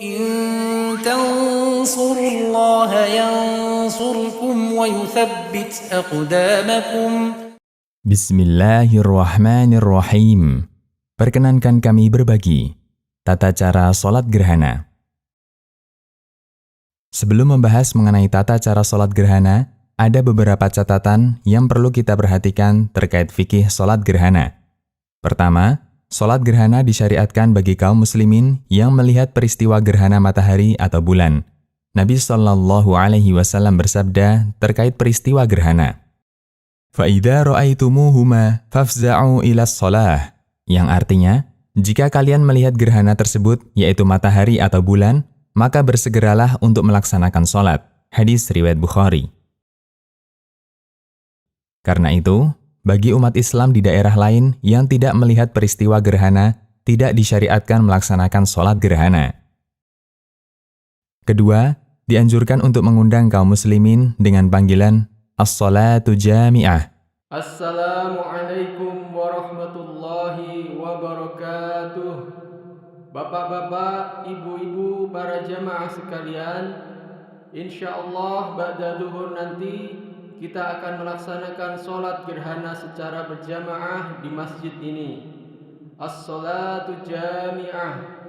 إن تنصروا الله ينصركم ويثبت أقدامكم. Bismillahirrahmanirrahim. Perkenankan kami berbagi tata cara sholat gerhana. Sebelum membahas mengenai tata cara sholat gerhana, ada beberapa catatan yang perlu kita perhatikan terkait fikih sholat gerhana. Pertama, sholat gerhana disyariatkan bagi kaum muslimin yang melihat peristiwa gerhana matahari atau bulan. Nabi SAW bersabda terkait peristiwa gerhana, فَإِذَا رَأَيْتُمُوهُمَا فَافْزَعُوا إِلَى الصَّلَاةِ, yang artinya, jika kalian melihat gerhana tersebut, yaitu matahari atau bulan, maka bersegeralah untuk melaksanakan sholat. Hadis riwayat Bukhari. Karena itu, bagi umat Islam di daerah lain yang tidak melihat peristiwa gerhana, tidak disyariatkan melaksanakan sholat gerhana. Kedua, dianjurkan untuk mengundang kaum muslimin dengan panggilan As-salatu jami'ah. Assalamualaikum warahmatullahi wabarakatuh. Bapak-bapak, ibu-ibu, para jamaah sekalian, insyaallah ba'da zuhur nanti kita akan melaksanakan sholat gerhana secara berjamaah di masjid ini. As-salatu jami'ah.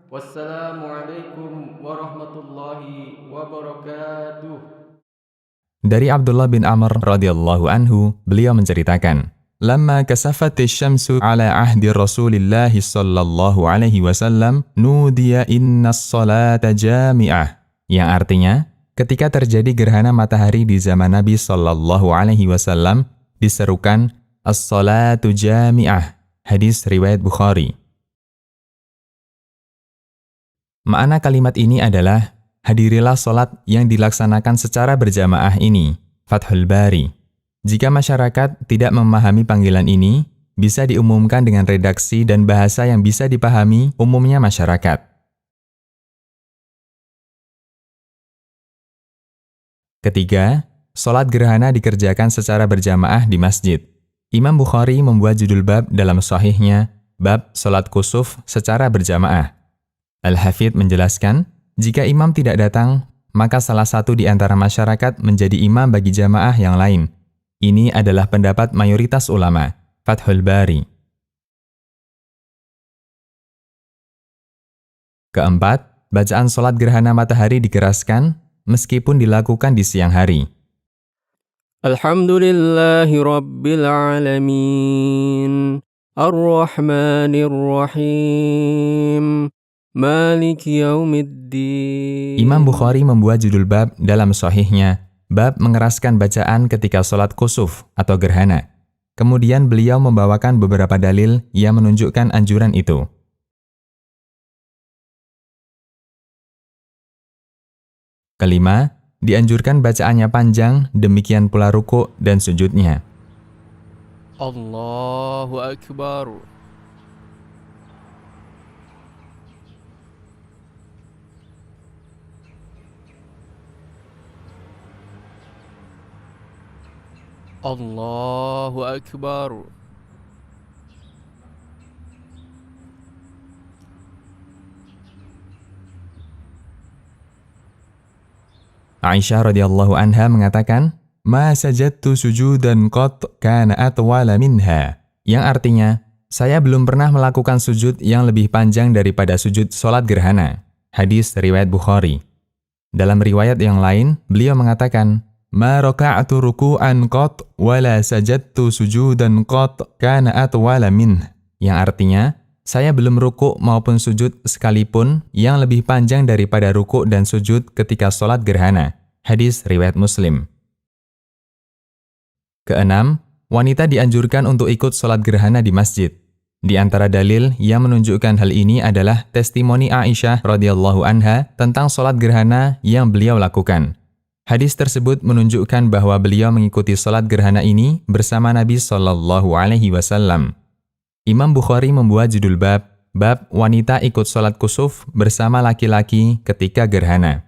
Wassalamualaikum warahmatullahi wabarakatuh. Dari Abdullah bin Amr radhiyallahu anhu, beliau menceritakan, "Lamma kasafatis syamsu ala ahdi Rasulillah sallallahu alaihi wasallam, nudiya innas salata jami'ah." Yang artinya, ketika terjadi gerhana matahari di zaman Nabi sallallahu alaihi wasallam, diserukan as-salatu jami'ah. Hadis riwayat Bukhari. Makna kalimat ini adalah hadirilah sholat yang dilaksanakan secara berjamaah ini, Fathul Bari. Jika masyarakat tidak memahami panggilan ini, bisa diumumkan dengan redaksi dan bahasa yang bisa dipahami umumnya masyarakat. Ketiga, sholat gerhana dikerjakan secara berjamaah di masjid. Imam Bukhari membuat judul bab dalam sahihnya, bab sholat kusuf secara berjamaah. Al-Hafidh menjelaskan, jika imam tidak datang, maka salah satu di antara masyarakat menjadi imam bagi jamaah yang lain. Ini adalah pendapat mayoritas ulama. Fathul Bari. Keempat, bacaan sholat gerhana matahari dikeraskan meskipun dilakukan di siang hari. Alhamdulillahi Rabbil Alamin, Ar-Rahmanir Rahim, Maliki Yaumiddin. Imam Bukhari membuat judul bab dalam sahihnya, bab mengeraskan bacaan ketika sholat kusuf atau gerhana. Kemudian beliau membawakan beberapa dalil yang menunjukkan anjuran itu. Kelima, dianjurkan bacaannya panjang, demikian pula ruku' dan sujudnya. Allahu Akbar. Allahu Akbar. Aisyah radhiyallahu anha mengatakan, "Ma sajadtu sujudan qat kana atwala minha." Yang artinya, saya belum pernah melakukan sujud yang lebih panjang daripada sujud sholat gerhana. Hadis riwayat Bukhari. Dalam riwayat yang lain, beliau mengatakan, "Ma raka'tu ruku'an qat wala sajadtu sujudan qat kana atwala minh." Yang artinya, saya belum ruku' maupun sujud sekalipun yang lebih panjang daripada ruku' dan sujud ketika sholat gerhana. Hadis riwayat Muslim. Keenam, wanita dianjurkan untuk ikut sholat gerhana di masjid. Di antara dalil yang menunjukkan hal ini adalah testimoni Aisyah radhiyallahu anha tentang sholat gerhana yang beliau lakukan. Hadis tersebut menunjukkan bahwa beliau mengikuti sholat gerhana ini bersama Nabi Shallallahu Alaihi Wasallam. Imam Bukhari membuat judul bab wanita ikut sholat kusuf bersama laki-laki ketika gerhana.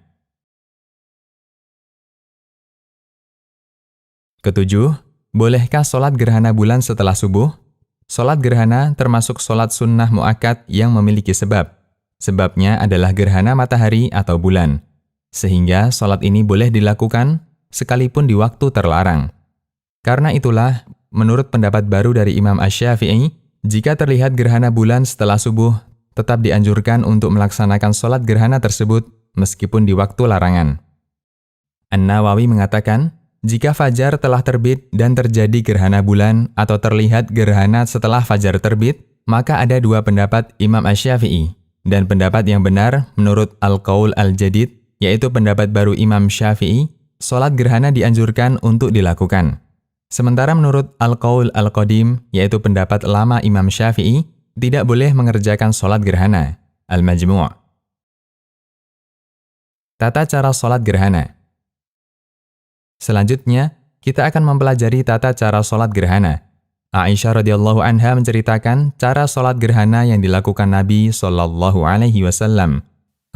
Ketujuh, bolehkah sholat gerhana bulan setelah subuh? Sholat gerhana termasuk sholat sunnah mu'akkad yang memiliki sebab. Sebabnya adalah gerhana matahari atau bulan. Sehingga sholat ini boleh dilakukan sekalipun di waktu terlarang. Karena itulah, menurut pendapat baru dari Imam Asy-Syafi'i, jika terlihat gerhana bulan setelah subuh, tetap dianjurkan untuk melaksanakan sholat gerhana tersebut meskipun di waktu larangan. An-Nawawi mengatakan, jika fajar telah terbit dan terjadi gerhana bulan atau terlihat gerhana setelah fajar terbit, maka ada dua pendapat Imam Asy-Syafi'i. Dan pendapat yang benar menurut Al-Qaul Al-Jadid, yaitu pendapat baru Imam Syafi'i, sholat gerhana dianjurkan untuk dilakukan. Sementara menurut Al-Qaul Al-Qadim, yaitu pendapat lama Imam Syafi'i, tidak boleh mengerjakan sholat gerhana. Al-Majmu'. Tata cara sholat gerhana. Selanjutnya, kita akan mempelajari tata cara sholat gerhana. Aisyah radhiyallahu anha menceritakan cara sholat gerhana yang dilakukan Nabi sallallahu alaihi wasallam.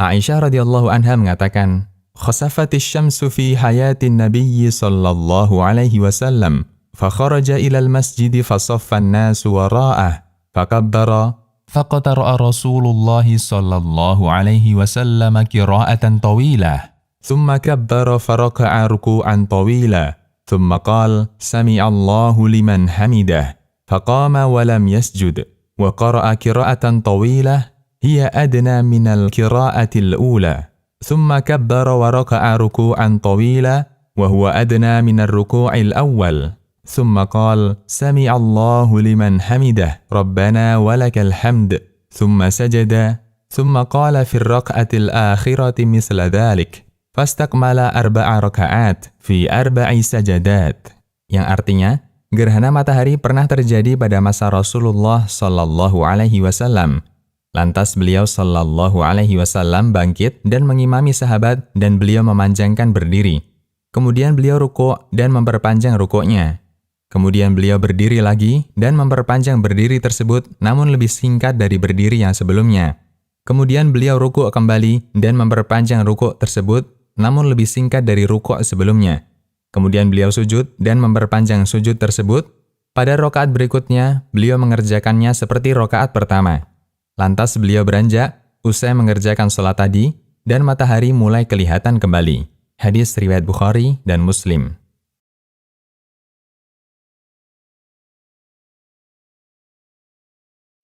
Aisyah radhiyallahu anha mengatakan, "Khasafatis syamsu fi hayatin Nabiyyi sallallahu alaihi wasallam, fa kharaja ila al-masjid fa saffa an-nasu wara'ah, fa kabbara, fa qatara Rasulullah sallallahu alaihi wasallam qira'atan tawilah, thumma kabbara fa raka'a ruku'an tawilah." ثم قال سمع الله لمن حمده فقام ولم يسجد وقرأ قراءة طويلة هي أدنى من القراءة الأولى ثم كبر وركع ركوعا طويلا وهو أدنى من الركوع الأول ثم قال سمع الله لمن حمده ربنا ولك الحمد ثم سجد ثم قال في الركعة الآخرة مثل ذلك Fastakmala arba'a raka'at fi arba'i sajadat. Yang artinya, gerhana matahari pernah terjadi pada masa Rasulullah sallallahu alaihi wasallam. Lantas beliau sallallahu alaihi wasallam bangkit dan mengimami sahabat dan beliau memanjangkan berdiri. Kemudian beliau rukuk dan memperpanjang rukuknya. Kemudian beliau berdiri lagi dan memperpanjang berdiri tersebut namun lebih singkat dari berdiri yang sebelumnya. Kemudian beliau rukuk kembali dan memperpanjang rukuk tersebut namun lebih singkat dari rukuk sebelumnya. Kemudian beliau sujud dan memperpanjang sujud tersebut. Pada rakaat berikutnya, beliau mengerjakannya seperti rakaat pertama. Lantas beliau beranjak, usai mengerjakan sholat tadi, dan matahari mulai kelihatan kembali. Hadis riwayat Bukhari dan Muslim.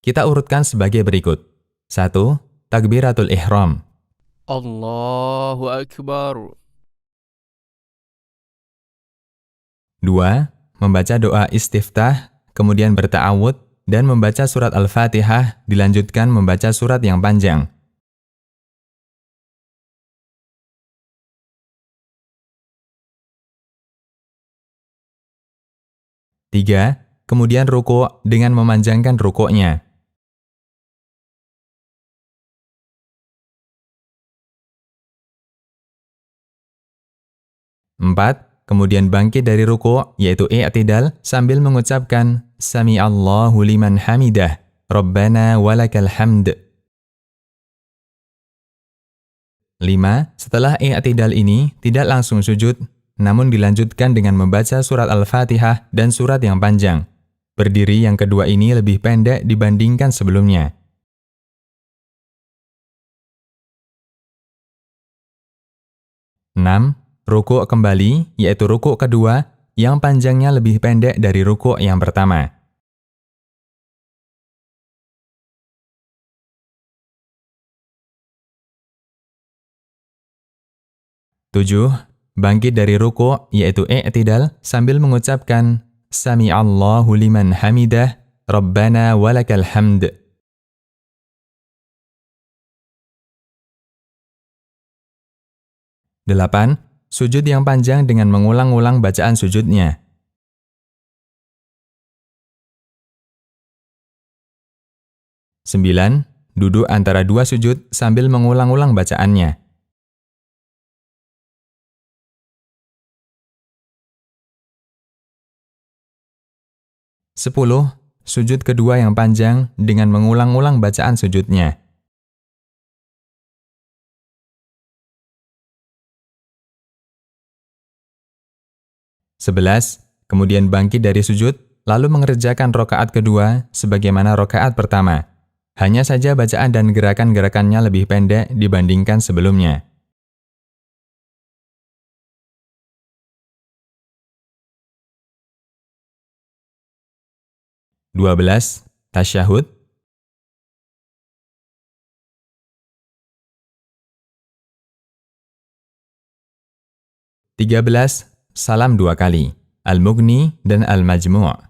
Kita urutkan sebagai berikut. 1. Takbiratul Ihram. Allahu Akbar. 2. Membaca doa istiftah, kemudian berta'awud, dan membaca surat Al-Fatihah, dilanjutkan membaca surat yang panjang. 3. Kemudian rukuk dengan memanjangkan rukuknya. 4. Kemudian bangkit dari rukuk, yaitu i'tidal, sambil mengucapkan Sami'allahu liman hamidah, Rabbana walakal hamd. 5. Setelah i'tidal ini, tidak langsung sujud, namun dilanjutkan dengan membaca surat Al-Fatihah dan surat yang panjang. Berdiri yang kedua ini lebih pendek dibandingkan sebelumnya. 6. Rukuk kembali, yaitu rukuk kedua, yang panjangnya lebih pendek dari rukuk yang pertama. 7. Bangkit dari rukuk, yaitu i'tidal, sambil mengucapkan Sami'allahu liman hamidah, Rabbana walakal hamd. 8. Sujud yang panjang dengan mengulang-ulang bacaan sujudnya. 9. Duduk antara dua sujud sambil mengulang-ulang bacaannya. 10. Sujud kedua yang panjang dengan mengulang-ulang bacaan sujudnya. 11. Kemudian bangkit dari sujud, lalu mengerjakan rakaat kedua sebagaimana rakaat pertama. Hanya saja bacaan dan gerakan-gerakannya lebih pendek dibandingkan sebelumnya. 12. Tasyahud. 13. Salam 2 kali. Al-Mughni dan Al-Majmu'.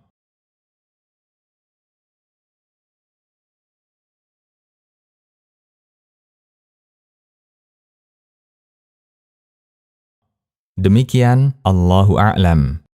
'Demikian, Allahu a'lam.